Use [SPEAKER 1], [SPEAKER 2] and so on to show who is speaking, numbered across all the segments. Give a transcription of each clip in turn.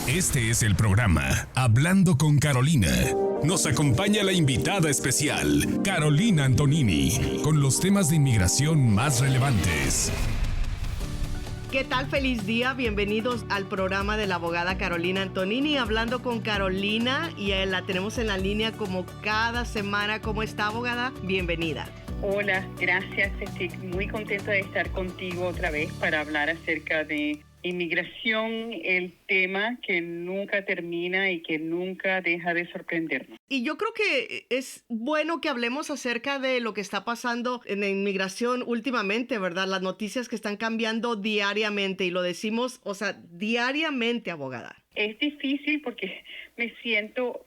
[SPEAKER 1] Este es el programa Hablando con Carolina. Nos acompaña la invitada especial, Carolina Antonini, con los temas de inmigración más relevantes.
[SPEAKER 2] ¿Qué tal? Feliz día. Bienvenidos al programa de la abogada Carolina Antonini, Hablando con Carolina, y la tenemos en la línea como cada semana. ¿Cómo está, abogada? Bienvenida.
[SPEAKER 3] Hola, gracias. Estoy muy contenta de estar contigo otra vez para hablar acerca de inmigración, el tema que nunca termina y que nunca deja de sorprendernos.
[SPEAKER 2] Y yo creo que es bueno que hablemos acerca de lo que está pasando en la inmigración últimamente, ¿verdad? Las noticias que están cambiando diariamente, y lo decimos, diariamente, abogada.
[SPEAKER 3] Es difícil porque me siento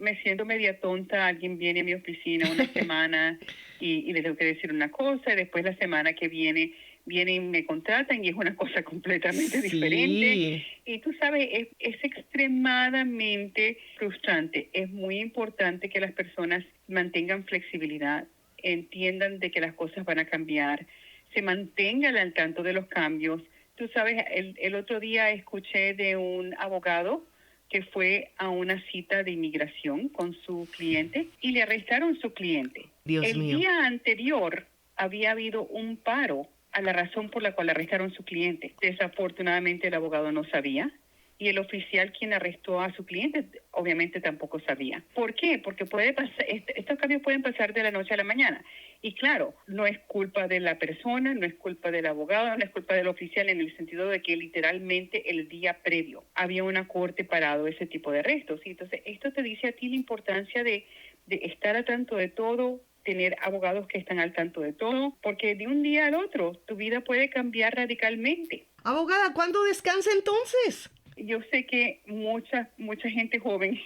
[SPEAKER 3] media tonta. Alguien viene a mi oficina una semana y le tengo que decir una cosa, y después la semana que vienen y me contratan y es una cosa completamente diferente. Y tú sabes, es extremadamente frustrante. Es muy importante que las personas mantengan flexibilidad, entiendan de que las cosas van a cambiar, se mantengan al tanto de los cambios. Tú sabes, el otro día escuché de un abogado que fue a una cita de inmigración con su cliente y le arrestaron su cliente.
[SPEAKER 2] Dios mío.
[SPEAKER 3] El día anterior había habido un paro a la razón por la cual arrestaron su cliente. Desafortunadamente el abogado no sabía y el oficial quien arrestó a su cliente obviamente tampoco sabía. ¿Por qué? Porque puede pasar, estos cambios pueden pasar de la noche a la mañana. Y claro, no es culpa de la persona, no es culpa del abogado, no es culpa del oficial, en el sentido de que literalmente el día previo había una corte parado ese tipo de arrestos. Y entonces esto te dice a ti la importancia de estar al tanto de todo, tener abogados que están al tanto de todo, porque de un día al otro tu vida puede cambiar radicalmente.
[SPEAKER 2] Abogada, ¿cuándo descansa entonces?
[SPEAKER 3] Yo sé que mucha gente joven,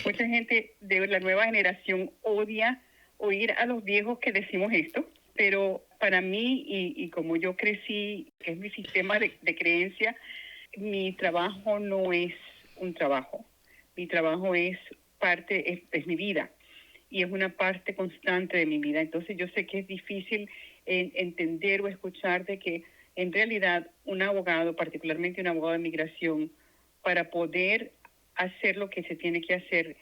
[SPEAKER 3] mucha gente de la nueva generación odia oír a los viejos que decimos esto, pero para mí, y como yo crecí, que es mi sistema de creencia, mi trabajo no es un trabajo. Mi trabajo es mi vida. Y es una parte constante de mi vida. Entonces yo sé que es difícil entender o escuchar de que en realidad un abogado, particularmente un abogado de migración, para poder hacer lo que se tiene que hacer,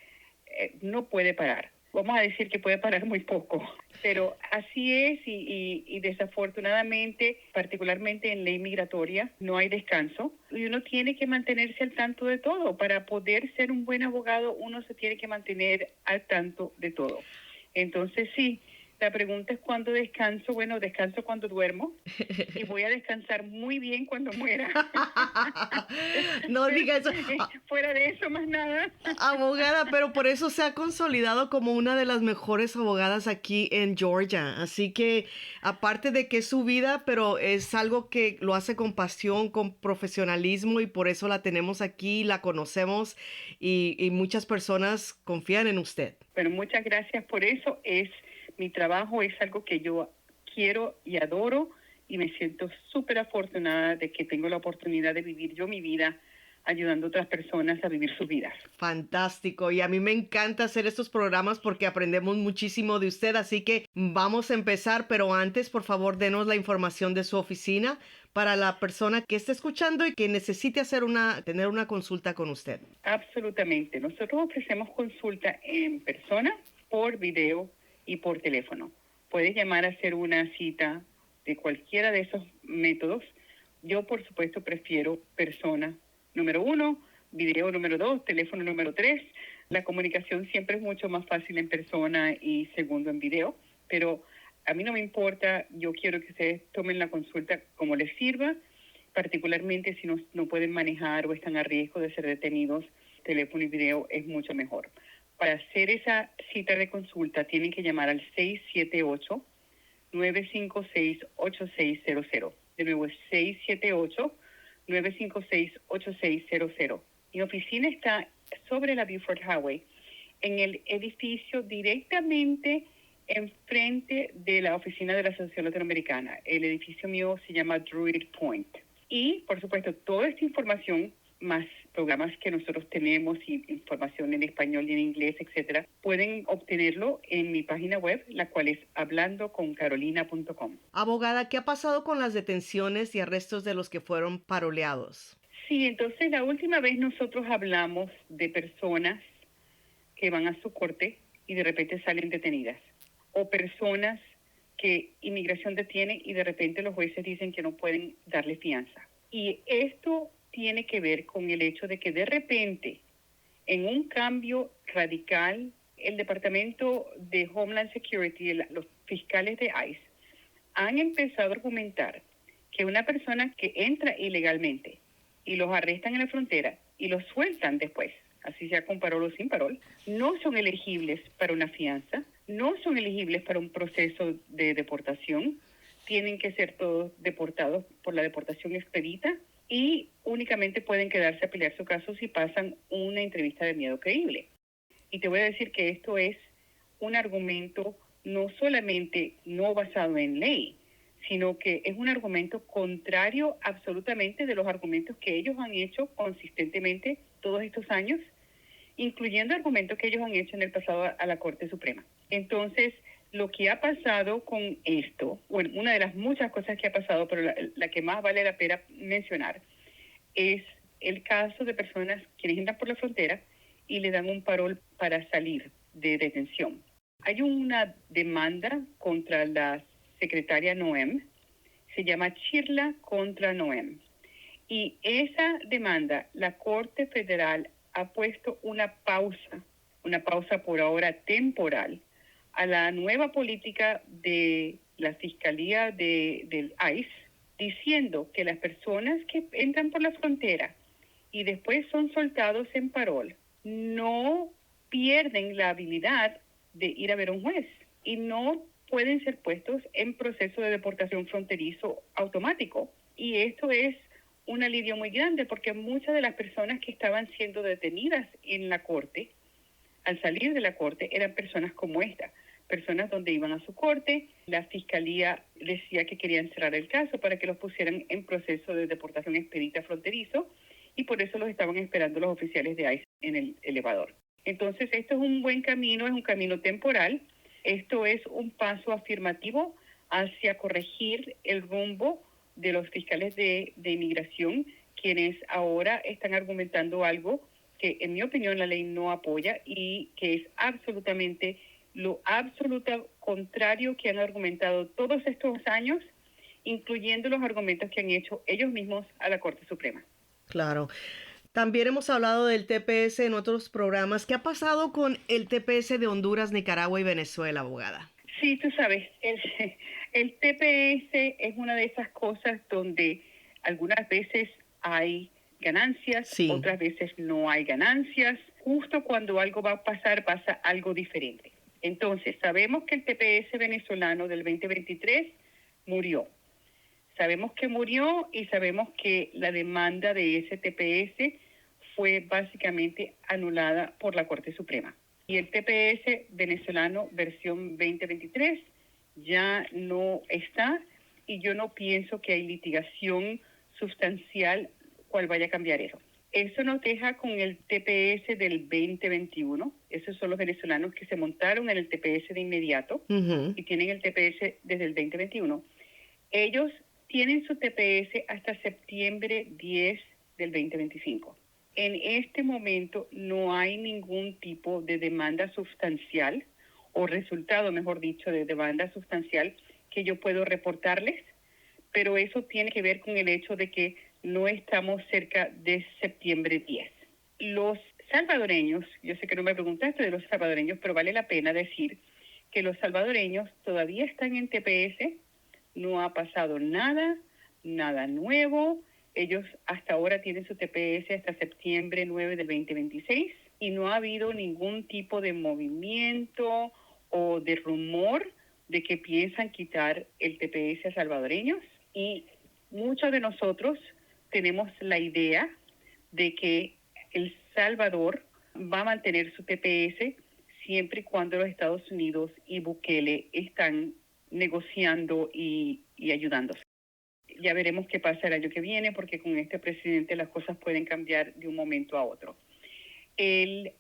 [SPEAKER 3] no puede parar. Vamos a decir que puede parar muy poco, pero así es y desafortunadamente, particularmente en ley migratoria, no hay descanso y uno tiene que mantenerse al tanto de todo. Para poder ser un buen abogado, uno se tiene que mantener al tanto de todo. Entonces sí, la pregunta es ¿cuándo descanso? Bueno, descanso cuando duermo y voy a descansar muy bien cuando muera.
[SPEAKER 2] No diga eso.
[SPEAKER 3] Fuera de eso, más nada.
[SPEAKER 2] Abogada, pero por eso se ha consolidado como una de las mejores abogadas aquí en Georgia. Así que, aparte de que es su vida, pero es algo que lo hace con pasión, con profesionalismo, y por eso la tenemos aquí, la conocemos, y muchas personas confían en usted.
[SPEAKER 3] Bueno, muchas gracias por eso. Mi trabajo es algo que yo quiero y adoro, y me siento súper afortunada de que tengo la oportunidad de vivir yo mi vida ayudando a otras personas a vivir sus vidas.
[SPEAKER 2] Fantástico, y a mí me encanta hacer estos programas porque aprendemos muchísimo de usted, así que vamos a empezar, pero antes, por favor, denos la información de su oficina para la persona que esté escuchando y que necesite tener una consulta con usted.
[SPEAKER 3] Absolutamente. Nosotros ofrecemos consulta en persona, por video y por teléfono. Puedes llamar a hacer una cita de cualquiera de esos métodos. Yo, por supuesto, prefiero persona número 1, video número 2, teléfono número 3. La comunicación siempre es mucho más fácil en persona y segundo en video, pero a mí no me importa. Yo quiero que ustedes tomen la consulta como les sirva, particularmente si no pueden manejar o están a riesgo de ser detenidos. Teléfono y video es mucho mejor. Para hacer esa cita de consulta tienen que llamar al 678-956-8600. De nuevo es 678-956-8600. Mi oficina está sobre la Buford Highway, en el edificio directamente enfrente de la oficina de la Asociación Latinoamericana. El edificio mío se llama Druid Point. Y, por supuesto, toda esta información, más programas que nosotros tenemos y información en español y en inglés, etcétera, pueden obtenerlo en mi página web, la cual es hablandoconcarolina.com.
[SPEAKER 2] Abogada, ¿qué ha pasado con las detenciones y arrestos de los que fueron paroleados?
[SPEAKER 3] Sí, entonces la última vez nosotros hablamos de personas que van a su corte y de repente salen detenidas, o personas que inmigración detiene y de repente los jueces dicen que no pueden darle fianza. Y esto tiene que ver con el hecho de que de repente, en un cambio radical, el Departamento de Homeland Security, los fiscales de ICE, han empezado a argumentar que una persona que entra ilegalmente y los arrestan en la frontera y los sueltan después, así sea con parol o sin parol, no son elegibles para una fianza, no son elegibles para un proceso de deportación, tienen que ser todos deportados por la deportación expedita y únicamente pueden quedarse a pelear su caso si pasan una entrevista de miedo creíble. Y te voy a decir que esto es un argumento no solamente no basado en ley, sino que es un argumento contrario absolutamente de los argumentos que ellos han hecho consistentemente todos estos años, incluyendo argumentos que ellos han hecho en el pasado a la Corte Suprema. Entonces, lo que ha pasado con esto, bueno, una de las muchas cosas que ha pasado, pero la que más vale la pena mencionar, es el caso de personas quienes entran por la frontera y le dan un parol para salir de detención. Hay una demanda contra la secretaria Noem, se llama Chirla contra Noem. Y esa demanda, la Corte Federal ha puesto una pausa por ahora temporal, a la nueva política de la Fiscalía del ICE, diciendo que las personas que entran por la frontera y después son soltados en parol, no pierden la habilidad de ir a ver a un juez y no pueden ser puestos en proceso de deportación fronterizo automático. Y esto es un alivio muy grande porque muchas de las personas que estaban siendo detenidas en la corte, al salir de la corte, eran personas como esta, personas donde iban a su corte, la fiscalía decía que querían cerrar el caso para que los pusieran en proceso de deportación expedita fronterizo y por eso los estaban esperando los oficiales de ICE en el elevador. Entonces, esto es un buen camino, es un camino temporal. Esto es un paso afirmativo hacia corregir el rumbo de los fiscales de inmigración, quienes ahora están argumentando algo que, en mi opinión, la ley no apoya y que es absolutamente lo absoluto contrario que han argumentado todos estos años, incluyendo los argumentos que han hecho ellos mismos a la Corte Suprema.
[SPEAKER 2] Claro. También hemos hablado del TPS en otros programas. ¿Qué ha pasado con el TPS de Honduras, Nicaragua y Venezuela, abogada?
[SPEAKER 3] Sí, tú sabes, el TPS es una de esas cosas donde algunas veces hay ganancias,
[SPEAKER 2] Sí.
[SPEAKER 3] otras veces no hay ganancias. Justo cuando algo va a pasar, pasa algo diferente. Entonces, sabemos que el TPS venezolano del 2023 murió. Sabemos que murió y sabemos que la demanda de ese TPS fue básicamente anulada por la Corte Suprema. Y el TPS venezolano versión 2023 ya no está y yo no pienso que hay litigación sustancial cual vaya a cambiar eso. Eso nos deja con el TPS del 2021. Esos son los venezolanos que se montaron en el TPS de inmediato y tienen el TPS desde el 2021. Ellos tienen su TPS hasta septiembre 10 del 2025. En este momento no hay ningún tipo de demanda sustancial o resultado, mejor dicho, de demanda sustancial que yo puedo reportarles, pero eso tiene que ver con el hecho de que no estamos cerca de septiembre 10. Los salvadoreños, yo sé que no me preguntaste de los salvadoreños, pero vale la pena decir que los salvadoreños todavía están en TPS, no ha pasado nada nuevo. Ellos hasta ahora tienen su TPS hasta septiembre 9 del 2026 y no ha habido ningún tipo de movimiento o de rumor de que piensan quitar el TPS a salvadoreños. Y muchos de nosotros tenemos la idea de que El Salvador va a mantener su TPS siempre y cuando los Estados Unidos y Bukele están negociando y ayudándose. Ya veremos qué pasa el año que viene, porque con este presidente las cosas pueden cambiar de un momento a otro. El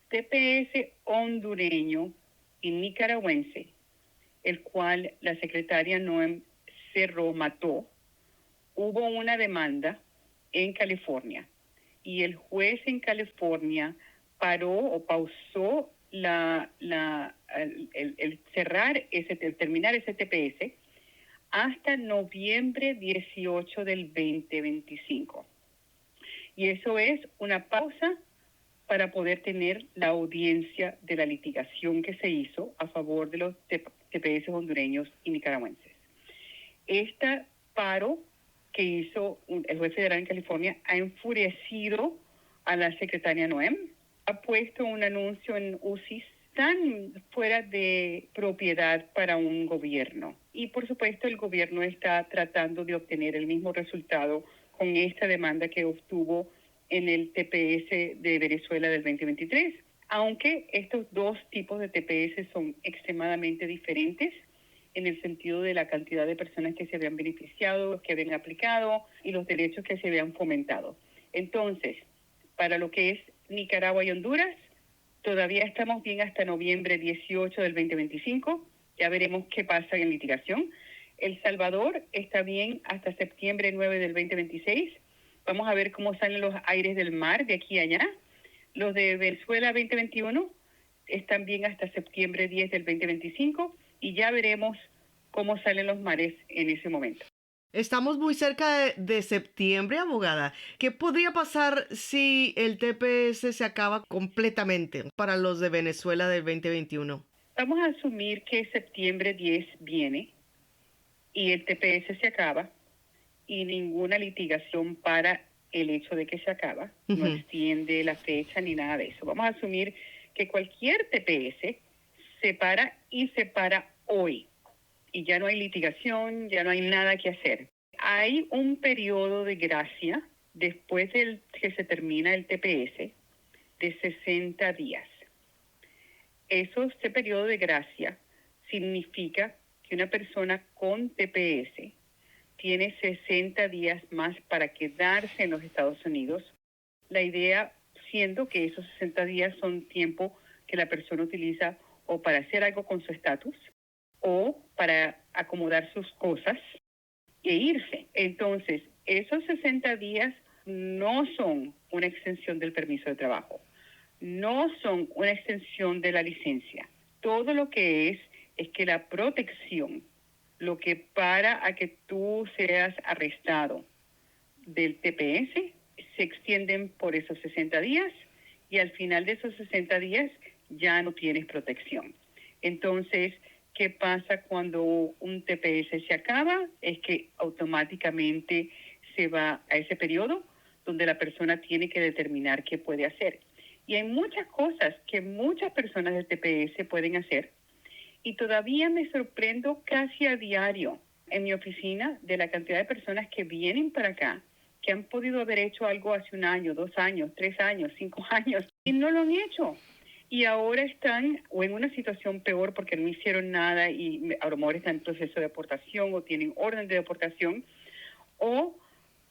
[SPEAKER 3] TPS hondureño y nicaragüense, el cual la secretaria Noem mató, hubo una demanda en California. Y el juez en California paró o pausó el terminar ese TPS hasta noviembre 18 del 2025. Y eso es una pausa para poder tener la audiencia de la litigación que se hizo a favor de los TPS hondureños y nicaragüenses. Este paro que hizo el juez federal en California ha enfurecido a la secretaria Noem, ha puesto un anuncio en UCIS tan fuera de propiedad para un gobierno. Y por supuesto el gobierno está tratando de obtener el mismo resultado con esta demanda que obtuvo en el TPS de Venezuela del 2023, aunque estos dos tipos de TPS son extremadamente diferentes en el sentido de la cantidad de personas que se habían beneficiado, que habían aplicado y los derechos que se habían fomentado. Entonces, para lo que es Nicaragua y Honduras, todavía estamos bien hasta noviembre 18 del 2025. Ya veremos qué pasa en litigación. El Salvador está bien hasta septiembre 9 del 2026. Vamos a ver cómo salen los aires del mar de aquí a allá. Los de Venezuela 2021 están bien hasta septiembre 10 del 2025 y ya veremos cómo salen los mares en ese momento.
[SPEAKER 2] Estamos muy cerca de septiembre, abogada. ¿Qué podría pasar si el TPS se acaba completamente para los de Venezuela del 2021?
[SPEAKER 3] Vamos a asumir que septiembre 10 viene y el TPS se acaba y ninguna litigación para el hecho de que se acaba, no extiende la fecha ni nada de eso. Vamos a asumir que cualquier TPS se para y se para hoy. Y ya no hay litigación, ya no hay nada que hacer. Hay un periodo de gracia después del que se termina el TPS de 60 días. Ese periodo de gracia significa que una persona con TPS tiene 60 días más para quedarse en los Estados Unidos. La idea siendo que esos 60 días son tiempo que la persona utiliza o para hacer algo con su estatus o para acomodar sus cosas e irse. Entonces, esos 60 días no son una extensión del permiso de trabajo, no son una extensión de la licencia. Todo lo que es que la protección, lo que para a que tú seas arrestado del TPS, se extienden por esos 60 días y al final de esos 60 días ya no tienes protección. Entonces, ¿qué pasa cuando un TPS se acaba? Es que automáticamente se va a ese periodo donde la persona tiene que determinar qué puede hacer. Y hay muchas cosas que muchas personas del TPS pueden hacer y todavía me sorprendo casi a diario en mi oficina de la cantidad de personas que vienen para acá, que han podido haber hecho algo hace 1 año, 2 años, 3 años, 5 años y no lo han hecho. Y ahora están o en una situación peor porque no hicieron nada y a lo mejor están en proceso de deportación o tienen orden de deportación. O,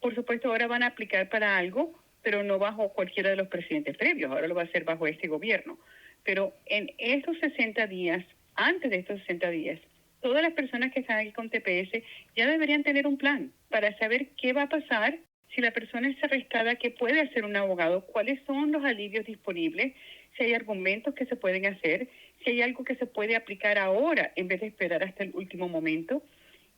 [SPEAKER 3] por supuesto, ahora van a aplicar para algo, pero no bajo cualquiera de los presidentes previos. Ahora lo va a hacer bajo este gobierno. Pero en esos 60 días, antes de estos 60 días, todas las personas que están aquí con TPS ya deberían tener un plan para saber qué va a pasar si la persona es arrestada, qué puede hacer un abogado, cuáles son los alivios disponibles, si hay argumentos que se pueden hacer, si hay algo que se puede aplicar ahora en vez de esperar hasta el último momento.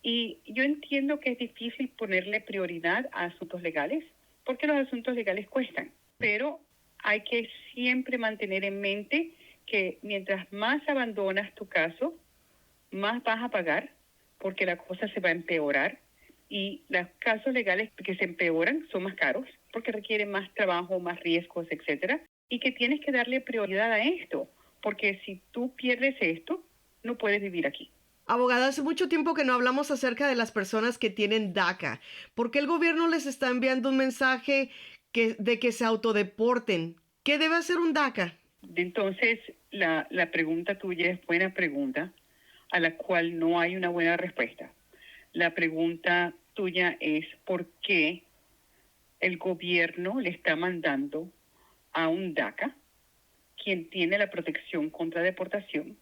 [SPEAKER 3] Y yo entiendo que es difícil ponerle prioridad a asuntos legales, porque los asuntos legales cuestan, pero hay que siempre mantener en mente que mientras más abandonas tu caso, más vas a pagar, porque la cosa se va a empeorar. Y los casos legales que se empeoran son más caros, porque requieren más trabajo, más riesgos, etcétera. Y que tienes que darle prioridad a esto, porque si tú pierdes esto, no puedes vivir aquí.
[SPEAKER 2] Abogada, hace mucho tiempo que no hablamos acerca de las personas que tienen DACA. ¿Por qué el gobierno les está enviando un mensaje de que se autodeporten? ¿Qué debe hacer un DACA?
[SPEAKER 3] Entonces, la pregunta tuya es buena pregunta, a la cual no hay una buena respuesta. La pregunta tuya es ¿por qué el gobierno le está mandando a un DACA, quien tiene la protección contra deportación,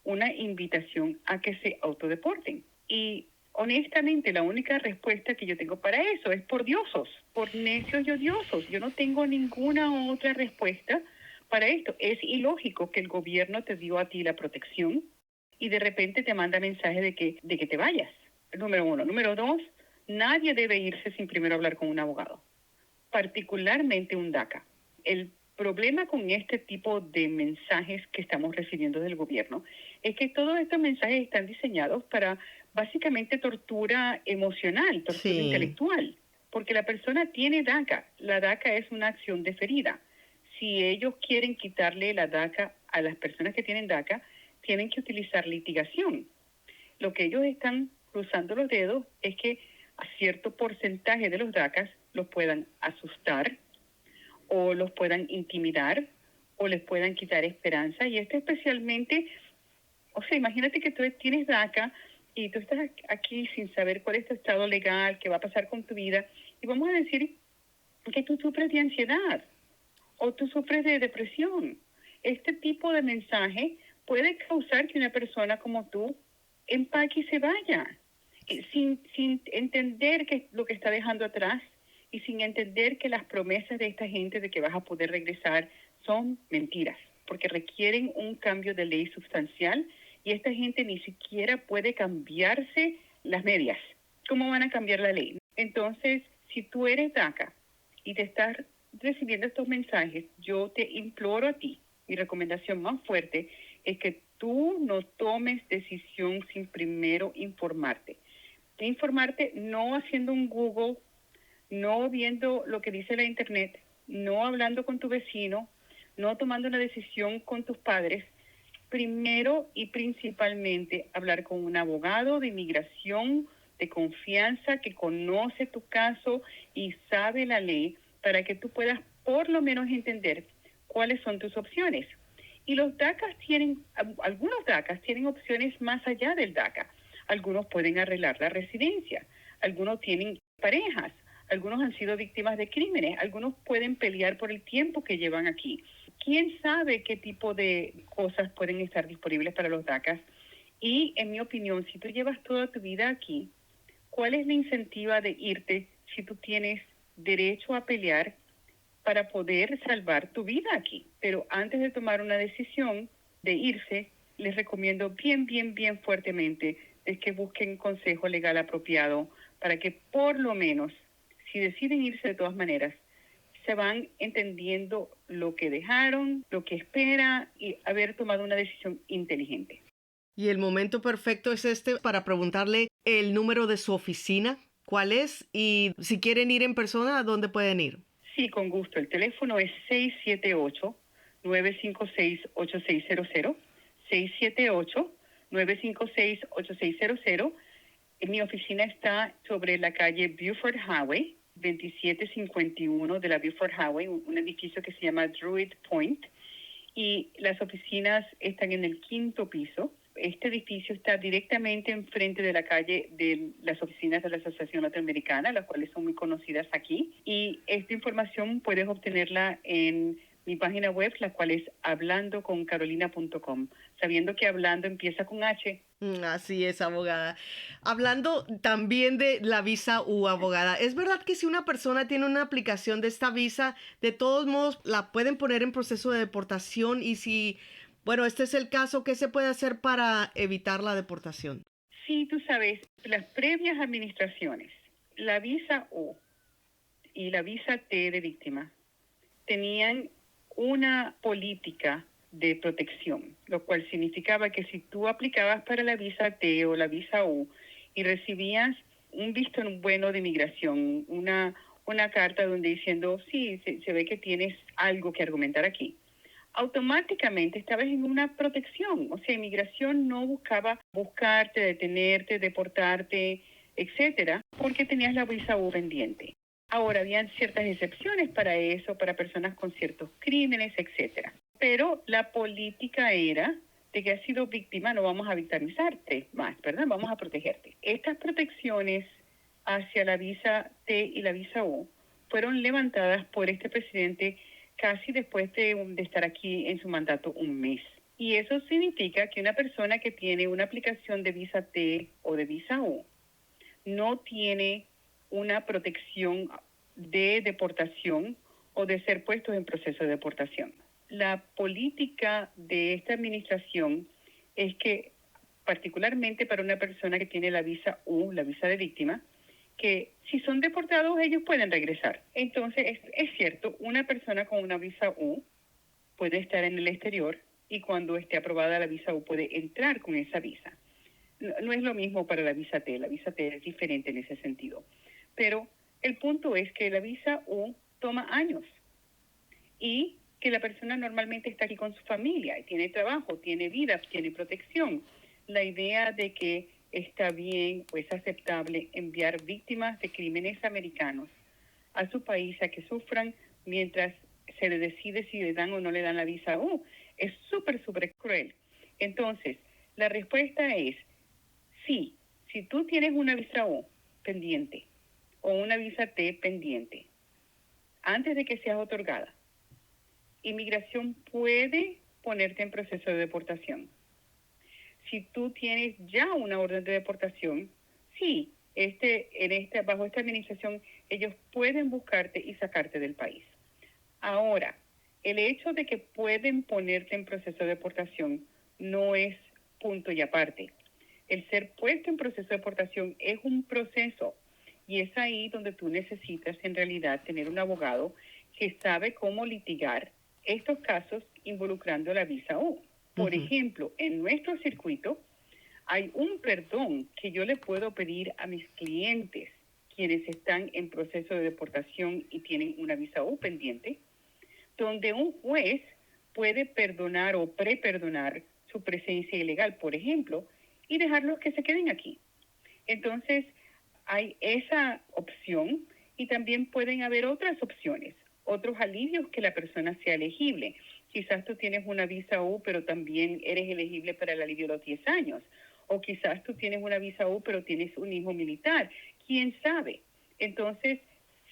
[SPEAKER 3] una invitación a que se autodeporten? Y Honestamente, la única respuesta que yo tengo para eso es por diosos, por necios y odiosos. Yo no tengo ninguna otra respuesta para esto. Es ilógico que el gobierno te dio a ti la protección y de repente te manda mensaje de que te vayas. Número uno. Número dos, nadie debe irse sin primero hablar con un abogado, particularmente un DACA. El problema con este tipo de mensajes que estamos recibiendo del gobierno es que todos estos mensajes están diseñados para básicamente tortura emocional, tortura intelectual, porque la persona tiene DACA. La DACA es una acción deferida. Si ellos quieren quitarle la DACA a las personas que tienen DACA, tienen que utilizar litigación. Lo que ellos están cruzando los dedos es que a cierto porcentaje de los DACAs los puedan asustar o los puedan intimidar o les puedan quitar esperanza. Y esto especialmente, o sea, imagínate que tú tienes DACA y tú estás aquí sin saber cuál es tu estado legal, qué va a pasar con tu vida, y vamos a decir que tú sufres de ansiedad o tú sufres de depresión. Este tipo de mensaje puede causar que una persona como tú empaque y se vaya, sin entender lo que está dejando atrás y sin entender que las promesas de esta gente de que vas a poder regresar son mentiras, porque requieren un cambio de ley sustancial y esta gente ni siquiera puede cambiarse las medias. ¿Cómo van a cambiar la ley? Entonces, si tú eres DACA y te estás recibiendo estos mensajes, yo te imploro a ti, mi recomendación más fuerte es que tú no tomes decisión sin primero informarte. Informarte no haciendo un Google, no viendo lo que dice la internet, no hablando con tu vecino, no tomando una decisión con tus padres. Primero y principalmente hablar con un abogado de inmigración de confianza que conoce tu caso y sabe la ley para que tú puedas por lo menos entender cuáles son tus opciones. Y los DACAs algunos DACAs tienen opciones más allá del DACA. Algunos pueden arreglar la residencia, algunos tienen parejas, algunos han sido víctimas de crímenes, algunos pueden pelear por el tiempo que llevan aquí. ¿Quién sabe qué tipo de cosas pueden estar disponibles para los DACAs? Y en mi opinión, si tú llevas toda tu vida aquí, ¿cuál es la incentiva de irte si tú tienes derecho a pelear para poder salvar tu vida aquí? Pero antes de tomar una decisión de irse, les recomiendo bien fuertemente es que busquen consejo legal apropiado para que por lo menos, si deciden irse de todas maneras, se van entendiendo lo que dejaron, lo que espera y haber tomado una decisión inteligente.
[SPEAKER 2] Y el momento perfecto es este para preguntarle el número de su oficina, cuál es, y si quieren ir en persona, ¿a dónde pueden ir?
[SPEAKER 3] Sí, con gusto. El teléfono es 678-956-8600, 678-956-8600. Mi oficina está sobre la calle Buford Highway, 2751 de la Buford Highway, un edificio que se llama Druid Point, y las oficinas están en el 5º piso. Este edificio está directamente enfrente de la calle de las oficinas de la Asociación Latinoamericana, las cuales son muy conocidas aquí, y esta información puedes obtenerla en mi página web, la cual es hablandoconcarolina.com, sabiendo que hablando empieza con H.
[SPEAKER 2] Así es, abogada. Hablando también de la visa U, abogada, ¿es verdad que si una persona tiene una aplicación de esta visa, de todos modos la pueden poner en proceso de deportación? Y si, bueno, este es el caso, ¿qué se puede hacer para evitar la deportación?
[SPEAKER 3] Sí, tú sabes, las previas administraciones, la visa U y la visa T de víctima, tenían una política de protección, lo cual significaba que si tú aplicabas para la visa T o la visa U y recibías un visto bueno de inmigración, una carta donde diciendo, sí, se ve que tienes algo que argumentar aquí, automáticamente estabas en una protección. O sea, inmigración no buscaba buscarte, detenerte, deportarte, etcétera, porque tenías la visa U pendiente. Ahora, habían ciertas excepciones para eso, para personas con ciertos crímenes, etcétera. Pero la política era de que has sido víctima, no vamos a victimizarte más, ¿verdad? Vamos a protegerte. Estas protecciones hacia la visa T y la visa U fueron levantadas por este presidente casi después de estar aquí en su mandato un mes. Y eso significa que una persona que tiene una aplicación de visa T o de visa U no tiene una protección de deportación o de ser puestos en proceso de deportación. La política de esta administración es que, particularmente para una persona que tiene la visa U, la visa de víctima, que si son deportados ellos pueden regresar. Entonces, es cierto, una persona con una visa U puede estar en el exterior y cuando esté aprobada la visa U puede entrar con esa visa. No es lo mismo para la visa T es diferente en ese sentido. Pero el punto es que la visa U toma años y que la persona normalmente está aquí con su familia, y tiene trabajo, tiene vida, tiene protección. La idea de que está bien o es aceptable enviar víctimas de crímenes americanos a su país a que sufran mientras se le decide si le dan o no le dan la visa U es súper cruel. Entonces, la respuesta es sí, si tú tienes una visa U pendiente o una visa T pendiente, antes de que seas otorgada, inmigración puede ponerte en proceso de deportación. Si tú tienes ya una orden de deportación, sí, bajo esta administración, ellos pueden buscarte y sacarte del país. Ahora, el hecho de que pueden ponerte en proceso de deportación no es punto y aparte. El ser puesto en proceso de deportación es un proceso y es ahí donde tú necesitas en realidad tener un abogado que sabe cómo litigar estos casos involucrando la visa U. Por ejemplo, en nuestro circuito hay un perdón que yo le puedo pedir a mis clientes quienes están en proceso de deportación y tienen una visa U pendiente, donde un juez puede perdonar o preperdonar su presencia ilegal, por ejemplo, y dejarlos que se queden aquí. Entonces, hay esa opción y también pueden haber otras opciones, otros alivios que la persona sea elegible. Quizás tú tienes una visa U, pero también eres elegible para el alivio de los 10 años. O quizás tú tienes una visa U, pero tienes un hijo militar. ¿Quién sabe? Entonces,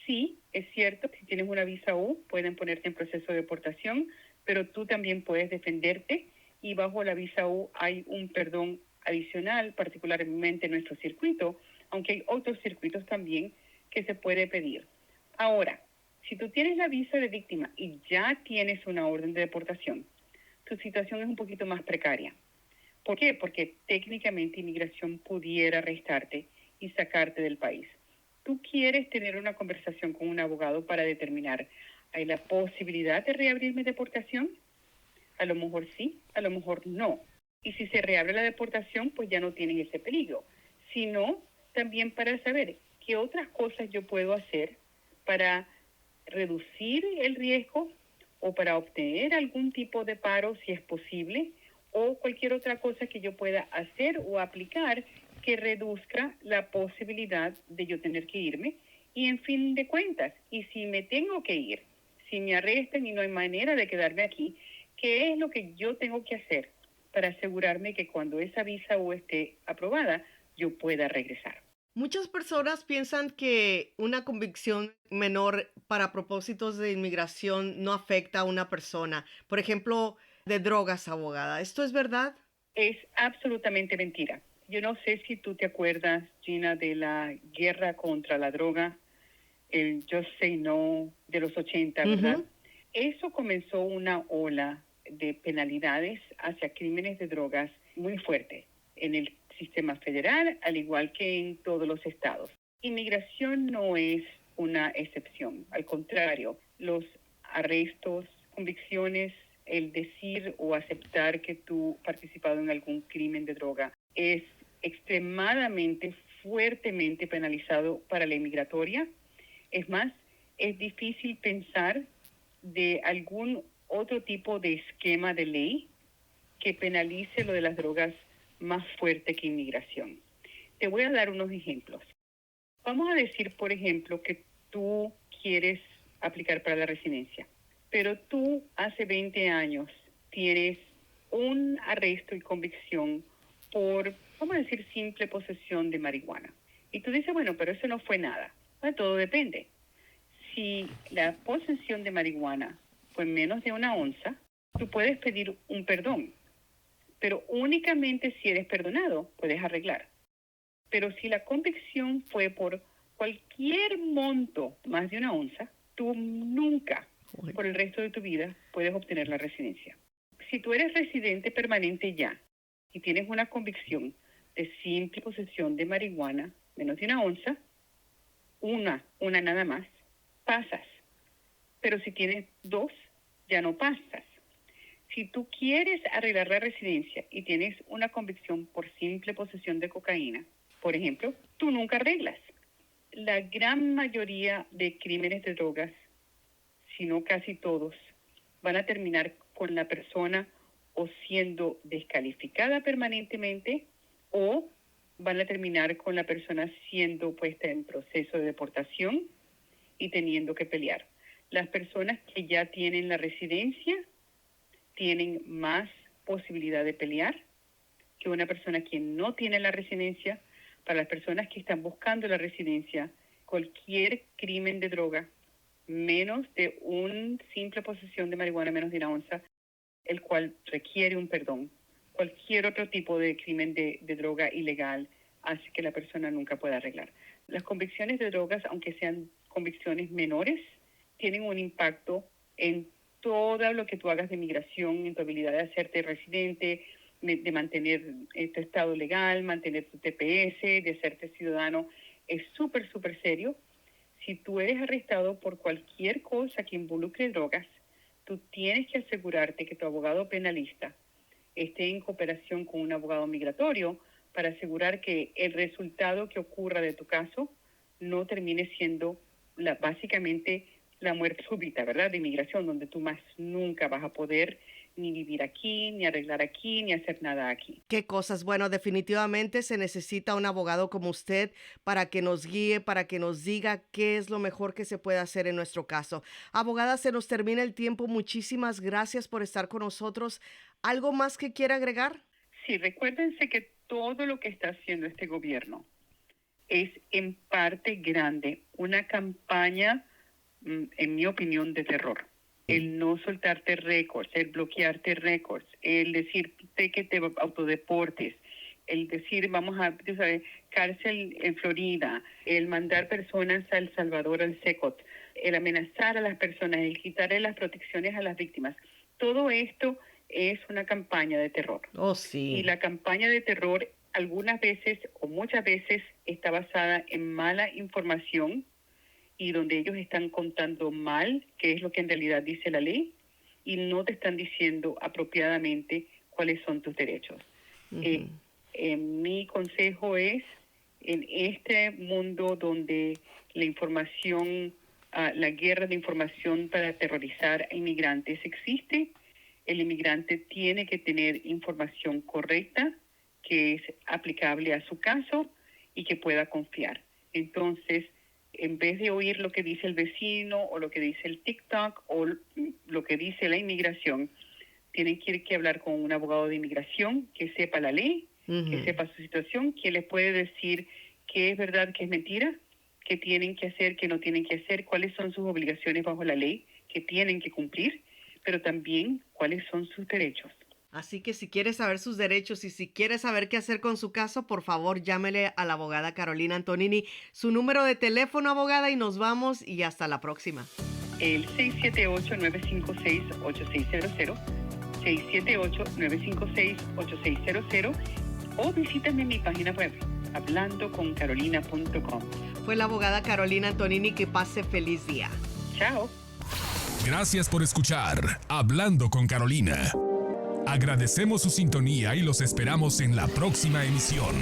[SPEAKER 3] sí, es cierto, si tienes una visa U, pueden ponerte en proceso de deportación, pero tú también puedes defenderte y bajo la visa U hay un perdón adicional, particularmente en nuestro circuito, aunque hay otros circuitos también que se puede pedir. Ahora, si tú tienes la visa de víctima y ya tienes una orden de deportación, tu situación es un poquito más precaria. ¿Por qué? Porque técnicamente inmigración pudiera arrestarte y sacarte del país. Tú quieres tener una conversación con un abogado para determinar, ¿hay la posibilidad de reabrir mi deportación? A lo mejor sí, a lo mejor no. Y si se reabre la deportación, pues ya no tienen ese peligro. Si no, también para saber qué otras cosas yo puedo hacer para reducir el riesgo o para obtener algún tipo de paro si es posible o cualquier otra cosa que yo pueda hacer o aplicar que reduzca la posibilidad de yo tener que irme y en fin de cuentas, y si me tengo que ir, si me arrestan y no hay manera de quedarme aquí, ¿qué es lo que yo tengo que hacer para asegurarme que cuando esa visa U esté aprobada yo pueda regresar?
[SPEAKER 2] Muchas personas piensan que una convicción menor para propósitos de inmigración no afecta a una persona. Por ejemplo, de drogas, abogada. ¿Esto es verdad?
[SPEAKER 3] Es absolutamente mentira. Yo no sé si tú te acuerdas, Gina, de la guerra contra la droga, el Just Say No de los 80, ¿verdad? Eso comenzó una ola de penalidades hacia crímenes de drogas muy fuerte en el sistema federal, al igual que en todos los estados. Inmigración no es una excepción. Al contrario, los arrestos, convicciones, el decir o aceptar que tú has participado en algún crimen de droga es extremadamente, fuertemente penalizado para la inmigratoria. Es más, es difícil pensar de algún otro tipo de esquema de ley que penalice lo de las drogas más fuerte que inmigración. Te voy a dar unos ejemplos. Vamos a decir, por ejemplo, que tú quieres aplicar para la residencia, pero tú hace 20 años tienes un arresto y convicción por, vamos a decir, simple posesión de marihuana. Y tú dices, bueno, pero eso no fue nada. Bueno, todo depende. Si la posesión de marihuana fue menos de 1 onza, tú puedes pedir un perdón, pero únicamente si eres perdonado puedes arreglar. Pero si la convicción fue por cualquier monto más de 1 onza, tú nunca, por el resto de tu vida, puedes obtener la residencia. Si tú eres residente permanente ya y tienes una convicción de simple posesión de marihuana menos de 1 onza, una nada más, pasas. Pero si tienes 2, ya no pasas. Si tú quieres arreglar la residencia y tienes una convicción por simple posesión de cocaína, por ejemplo, tú nunca arreglas. La gran mayoría de crímenes de drogas, si no casi todos, van a terminar con la persona o siendo descalificada permanentemente o van a terminar con la persona siendo puesta en proceso de deportación y teniendo que pelear. Las personas que ya tienen la residencia tienen más posibilidad de pelear que una persona que no tiene la residencia. Para las personas que están buscando la residencia, cualquier crimen de droga, menos de una simple posesión de marihuana, menos de 1 onza, el cual requiere un perdón. Cualquier otro tipo de crimen de droga ilegal hace que la persona nunca pueda arreglar. Las convicciones de drogas, aunque sean convicciones menores, tienen un impacto en todo lo que tú hagas de migración, en tu habilidad de hacerte residente, de mantener tu estado legal, mantener tu TPS, de hacerte ciudadano. Es súper, súper serio. Si tú eres arrestado por cualquier cosa que involucre drogas, tú tienes que asegurarte que tu abogado penalista esté en cooperación con un abogado migratorio para asegurar que el resultado que ocurra de tu caso no termine siendo básicamente la muerte súbita, ¿verdad? De inmigración, donde tú más nunca vas a poder ni vivir aquí, ni arreglar aquí, ni hacer nada aquí.
[SPEAKER 2] Qué cosas. Bueno, definitivamente se necesita un abogado como usted para que nos guíe, para que nos diga qué es lo mejor que se puede hacer en nuestro caso. Abogada, se nos termina el tiempo. Muchísimas gracias por estar con nosotros. ¿Algo más que quiera agregar?
[SPEAKER 3] Sí, recuérdense que todo lo que está haciendo este gobierno es en parte grande una campaña, en mi opinión, de terror. El no soltarte récords, el bloquearte récords, el decirte que te autodeportes, el decir vamos a, tú sabes, cárcel en Florida, el mandar personas a El Salvador, al SECOT, el amenazar a las personas, el quitarle las protecciones a las víctimas. Todo esto es una campaña de terror.
[SPEAKER 2] Oh, sí.
[SPEAKER 3] Y la campaña de terror algunas veces o muchas veces está basada en mala información y donde ellos están contando mal qué es lo que en realidad dice la ley y no te están diciendo apropiadamente cuáles son tus derechos.
[SPEAKER 2] Uh-huh.
[SPEAKER 3] Mi consejo es, en este mundo donde la información, la guerra de información para aterrorizar a inmigrantes existe, el inmigrante tiene que tener información correcta que es aplicable a su caso y que pueda confiar. Entonces, en vez de oír lo que dice el vecino o lo que dice el TikTok o lo que dice la inmigración, tienen que hablar con un abogado de inmigración que sepa la ley, uh-huh, que sepa su situación, que les puede decir qué es verdad, qué es mentira, qué tienen que hacer, qué no tienen que hacer, cuáles son sus obligaciones bajo la ley que tienen que cumplir, pero también cuáles son sus derechos.
[SPEAKER 2] Así que si quiere saber sus derechos y si quiere saber qué hacer con su caso, por favor, llámele a la abogada Carolina Antonini. Su número de teléfono, abogada, y nos vamos y hasta la próxima.
[SPEAKER 3] El 678-956-8600, 678-956-8600, o visítame en mi página web, hablandoconcarolina.com.
[SPEAKER 2] Fue la abogada Carolina Antonini. Que pase feliz día.
[SPEAKER 3] Chao.
[SPEAKER 1] Gracias por escuchar Hablando con Carolina. Agradecemos su sintonía y los esperamos en la próxima emisión.